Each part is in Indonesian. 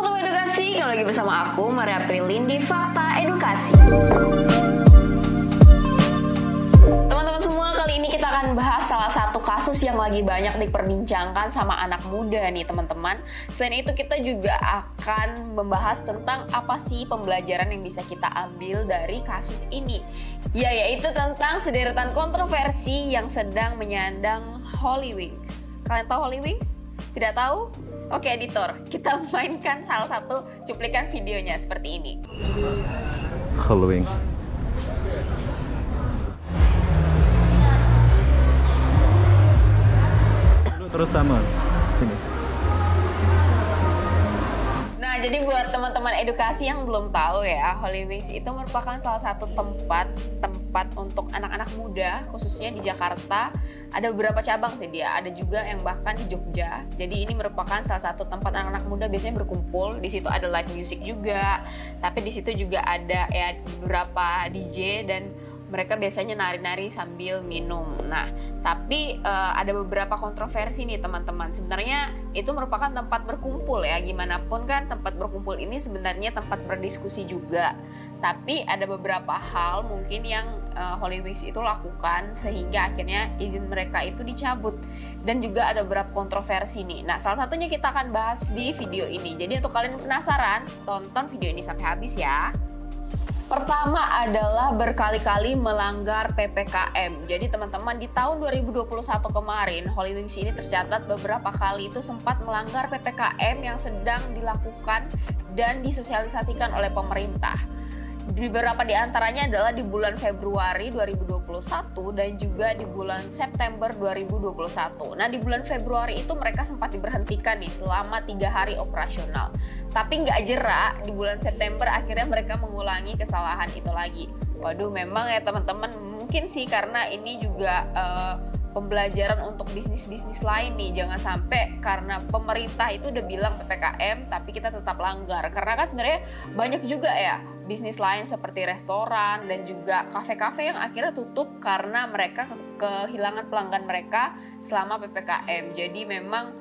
Waktu Edukasi, kalau lagi bersama aku, Maria Prilin di Fakta Edukasi. Teman-teman semua, kali ini kita akan bahas salah satu kasus yang lagi banyak diperbincangkan sama anak muda nih teman-teman. Selain itu kita juga akan membahas tentang apa sih pembelajaran yang bisa kita ambil dari kasus ini. Yaitu tentang sederetan kontroversi yang sedang menyandang Hollywings. Kalian tahu Hollywings? Tidak tahu? Oke editor, kita mainkan salah satu cuplikan videonya seperti ini. Halloween. Terus taman sini. Nah, jadi buat teman-teman edukasi yang belum tahu ya, Hollywings itu merupakan salah satu tempat untuk anak-anak muda, khususnya di Jakarta. Ada beberapa cabang sih dia, ada juga yang bahkan di Jogja. Jadi ini merupakan salah satu tempat anak-anak muda biasanya berkumpul. Di situ ada live music juga, tapi di situ juga ada ya beberapa DJ dan mereka biasanya nari-nari sambil minum. Nah, tapi ada beberapa kontroversi nih teman-teman. Sebenarnya itu merupakan tempat berkumpul ya. Gimana pun kan tempat berkumpul ini sebenarnya tempat berdiskusi juga. Tapi ada beberapa hal mungkin yang Hollywings itu lakukan sehingga akhirnya izin mereka itu dicabut. Dan juga ada beberapa kontroversi nih. Nah, salah satunya kita akan bahas di video ini. Jadi untuk kalian penasaran, tonton video ini sampai habis ya. Pertama adalah berkali-kali melanggar PPKM. Jadi teman-teman, di tahun 2021 kemarin, Hollywings ini tercatat beberapa kali itu sempat melanggar PPKM yang sedang dilakukan dan disosialisasikan oleh pemerintah. Beberapa di antaranya adalah di bulan Februari 2021 dan juga di bulan September 2021. Nah, di bulan Februari itu mereka sempat diberhentikan nih selama 3 hari operasional. Tapi nggak jerak, di bulan September akhirnya mereka mengulangi kesalahan itu lagi. Waduh, memang ya teman-teman, mungkin sih karena ini juga pembelajaran untuk bisnis-bisnis lain nih. Jangan sampai karena pemerintah itu udah bilang PPKM tapi kita tetap langgar. Karena kan sebenarnya banyak juga ya bisnis lain seperti restoran dan juga kafe-kafe yang akhirnya tutup karena mereka kehilangan pelanggan mereka selama PPKM. Jadi memang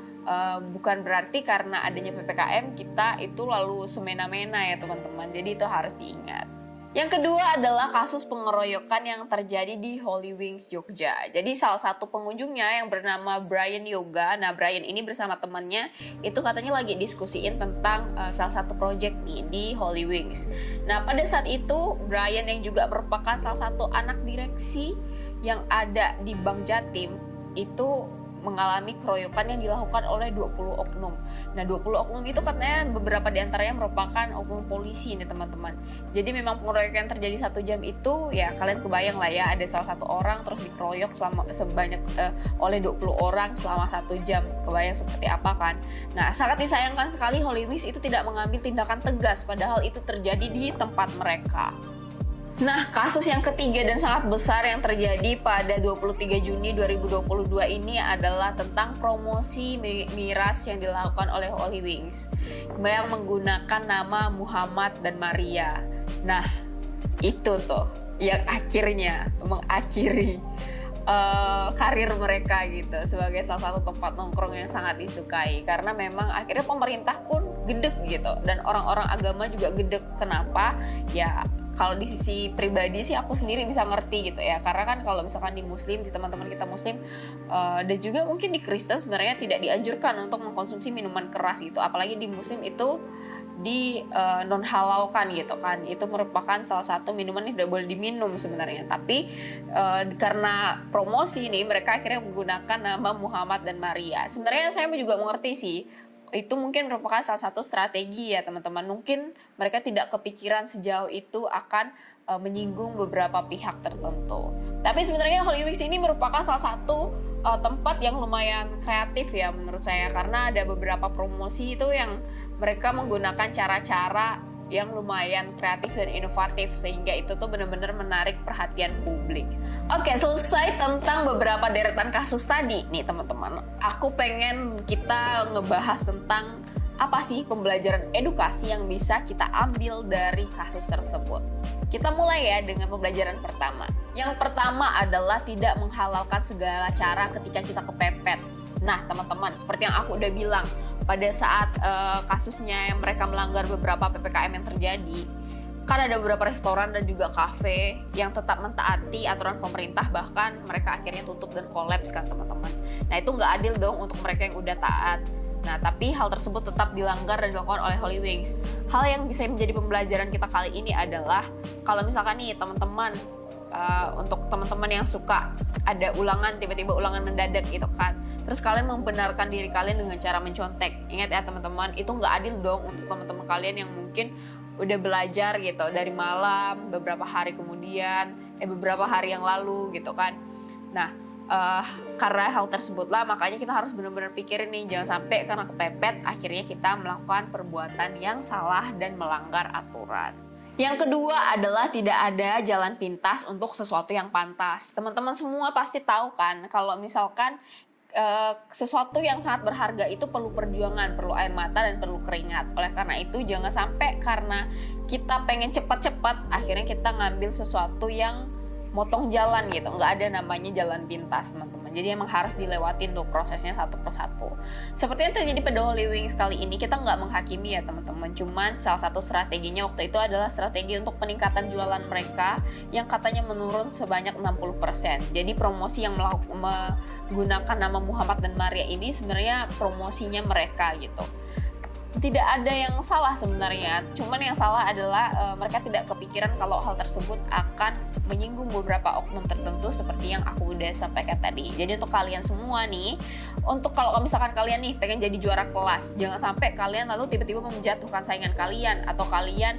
bukan berarti karena adanya PPKM kita itu lalu semena-mena ya teman-teman. Jadi itu harus diingat. Yang kedua adalah kasus pengeroyokan yang terjadi di Hollywings Jogja. Jadi salah satu pengunjungnya yang bernama Brian Yoga. Nah, Brian ini bersama temannya itu katanya lagi diskusiin tentang salah satu project nih di Hollywings. Nah, pada saat itu Brian yang juga merupakan salah satu anak direksi yang ada di Bank Jatim itu mengalami keroyokan yang dilakukan oleh 20 oknum. Nah, 20 oknum itu katanya beberapa diantaranya merupakan oknum polisi nih teman-teman. Jadi memang pengeroyokan yang terjadi 1 jam itu ya kalian kebayang lah ya, ada salah satu orang terus dikeroyok oleh 20 orang selama 1 jam. Kebayang seperti apa kan? Nah, sangat disayangkan sekali Hollywings itu tidak mengambil tindakan tegas padahal itu terjadi di tempat mereka. Nah, kasus yang ketiga dan sangat besar yang terjadi pada 23 Juni 2022 ini adalah tentang promosi miras yang dilakukan oleh Hollywings yang menggunakan nama Muhammad dan Maria. Nah, itu tuh yang akhirnya mengakhiri karir mereka gitu sebagai salah satu tempat nongkrong yang sangat disukai, karena memang akhirnya pemerintah pun gedek gitu dan orang-orang agama juga gedek. Kenapa? Ya kalau di sisi pribadi sih aku sendiri bisa ngerti gitu ya, karena kan kalau misalkan di Muslim, di teman-teman kita Muslim dan juga mungkin di Kristen sebenarnya tidak dianjurkan untuk mengkonsumsi minuman keras gitu, apalagi di Muslim itu di non halalkan gitu kan. Itu merupakan salah satu minuman yang tidak boleh diminum sebenarnya, tapi karena promosi ini mereka akhirnya menggunakan nama Muhammad dan Maria. Sebenarnya saya juga mengerti sih, itu mungkin merupakan salah satu strategi ya teman-teman. Mungkin mereka tidak kepikiran sejauh itu akan menyinggung beberapa pihak tertentu. Tapi sebenarnya Hollywings ini merupakan salah satu tempat yang lumayan kreatif ya menurut saya, karena ada beberapa promosi itu yang mereka menggunakan cara-cara yang lumayan kreatif dan inovatif sehingga itu tuh benar-benar menarik perhatian publik. Oke, selesai tentang beberapa deretan kasus tadi nih teman-teman. Aku pengen kita ngebahas tentang apa sih pembelajaran edukasi yang bisa kita ambil dari kasus tersebut. Kita mulai ya dengan pembelajaran pertama. Yang pertama adalah tidak menghalalkan segala cara ketika kita kepepet. Nah teman-teman, seperti yang aku udah bilang, pada saat kasusnya yang mereka melanggar beberapa PPKM yang terjadi, kan ada beberapa restoran dan juga kafe yang tetap mentaati aturan pemerintah, bahkan mereka akhirnya tutup dan kolaps kan teman-teman. Nah itu nggak adil dong untuk mereka yang udah taat. Nah tapi hal tersebut tetap dilanggar dan dilakukan oleh Holy Wings. Hal yang bisa menjadi pembelajaran kita kali ini adalah kalau misalkan nih teman-teman, untuk teman-teman yang suka ada ulangan, tiba-tiba ulangan mendadak gitu kan, terus kalian membenarkan diri kalian dengan cara mencontek. Ingat ya teman-teman, itu nggak adil dong untuk teman-teman kalian yang mungkin udah belajar gitu dari malam beberapa hari kemudian, beberapa hari yang lalu gitu kan. Nah karena hal tersebutlah makanya kita harus benar-benar pikirin nih, jangan sampai karena kepepet akhirnya kita melakukan perbuatan yang salah dan melanggar aturan. Yang kedua adalah tidak ada jalan pintas untuk sesuatu yang pantas. Teman-teman semua pasti tahu kan kalau misalkan sesuatu yang sangat berharga itu perlu perjuangan, perlu air mata dan perlu keringat. Oleh karena itu jangan sampai karena kita pengen cepat-cepat akhirnya kita ngambil sesuatu yang motong jalan gitu. Nggak ada namanya jalan pintas teman-teman. Jadi emang harus dilewatin tuh prosesnya satu persatu. Seperti yang terjadi pada Holy Wings kali ini, kita nggak menghakimi ya teman-teman. Cuman salah satu strateginya waktu itu adalah strategi untuk peningkatan jualan mereka yang katanya menurun sebanyak 60%. Jadi promosi yang menggunakan nama Muhammad dan Maria ini sebenarnya promosinya mereka gitu. Tidak ada yang salah sebenarnya, cuman yang salah adalah mereka tidak kepikiran kalau hal tersebut akan menyinggung beberapa oknum tertentu seperti yang aku udah sampaikan tadi. Jadi untuk kalian semua nih, untuk kalau misalkan kalian nih pengen jadi juara kelas, jangan sampai kalian lalu tiba-tiba menjatuhkan saingan kalian atau kalian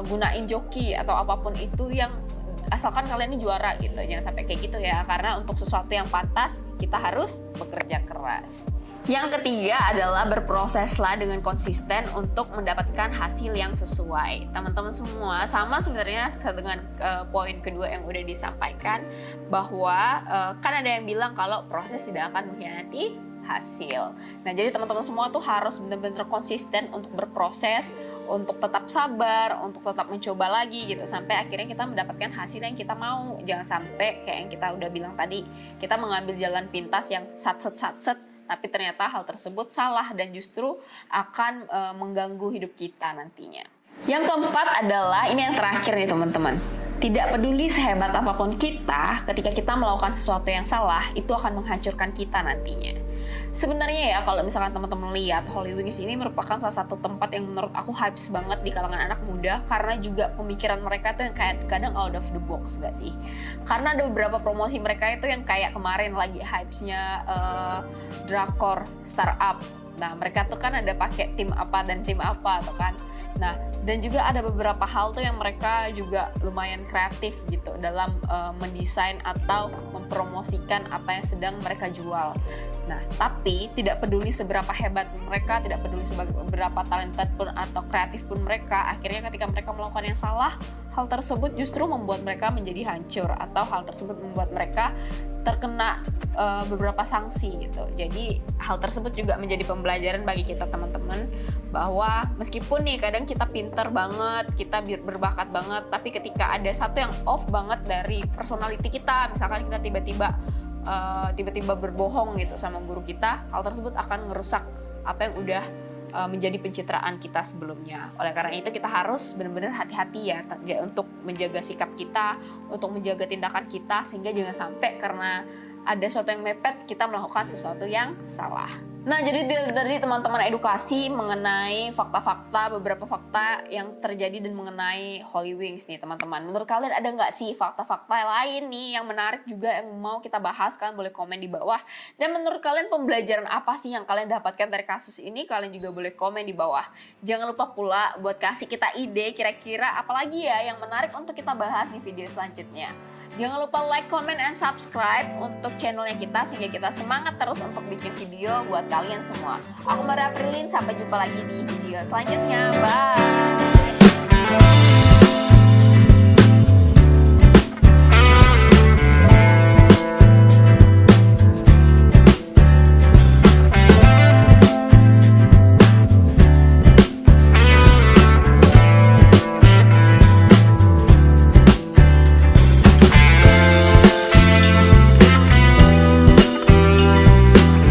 gunain joki atau apapun itu yang asalkan kalian ini juara gitu. Jangan sampai kayak gitu ya, karena untuk sesuatu yang pantas kita harus bekerja keras. Yang ketiga adalah berproseslah dengan konsisten untuk mendapatkan hasil yang sesuai. Teman-teman semua sama sebenarnya dengan poin kedua yang udah disampaikan, bahwa kan ada yang bilang kalau proses tidak akan mengkhianati hasil. Nah jadi teman-teman semua tuh harus benar-benar konsisten untuk berproses, untuk tetap sabar, untuk tetap mencoba lagi gitu sampai akhirnya kita mendapatkan hasil yang kita mau. Jangan sampai kayak yang kita udah bilang tadi, kita mengambil jalan pintas yang satset tapi ternyata hal tersebut salah dan justru akan mengganggu hidup kita nantinya. Yang keempat adalah, ini yang terakhir nih teman-teman. Tidak peduli sehebat apapun kita, ketika kita melakukan sesuatu yang salah, itu akan menghancurkan kita nantinya. Sebenarnya ya, kalau misalkan teman-teman lihat, Holy Wings ini merupakan salah satu tempat yang menurut aku hypes banget di kalangan anak muda, karena juga pemikiran mereka tuh yang kayak kadang out of the box gak sih? Karena ada beberapa promosi mereka itu yang kayak kemarin lagi hypesnya drakor startup. Nah mereka tuh kan ada pakai tim apa dan tim apa tuh kan. Nah dan juga ada beberapa hal tuh yang mereka juga lumayan kreatif gitu dalam mendesain atau mempromosikan apa yang sedang mereka jual. Nah tapi tidak peduli seberapa hebat mereka, tidak peduli seberapa talented pun atau kreatif pun mereka, akhirnya ketika mereka melakukan yang salah, hal tersebut justru membuat mereka menjadi hancur atau hal tersebut membuat mereka terkena beberapa sanksi gitu. Jadi hal tersebut juga menjadi pembelajaran bagi kita teman-teman, bahwa meskipun nih kadang kita pinter banget, kita berbakat banget, tapi ketika ada satu yang off banget dari personality kita, misalkan kita tiba-tiba berbohong gitu sama guru kita, hal tersebut akan ngerusak apa yang udah menjadi pencitraan kita sebelumnya. Oleh karena itu kita harus benar-benar hati-hati ya untuk menjaga sikap kita, untuk menjaga tindakan kita, sehingga jangan sampai karena ada sesuatu yang mepet kita melakukan sesuatu yang salah. Nah jadi dari teman-teman edukasi mengenai fakta-fakta, beberapa fakta yang terjadi dan mengenai Holy Wings nih teman-teman. Menurut kalian ada nggak sih fakta-fakta lain nih yang menarik juga yang mau kita bahas? Kalian boleh komen di bawah. Dan menurut kalian pembelajaran apa sih yang kalian dapatkan dari kasus ini? Kalian juga boleh komen di bawah. Jangan lupa pula buat kasih kita ide kira-kira apalagi ya yang menarik untuk kita bahas di video selanjutnya. Jangan lupa like, comment, and subscribe untuk channelnya kita sehingga kita semangat terus untuk bikin video buat kalian semua. Aku Mara Prilin, sampai jumpa lagi di video selanjutnya. Bye!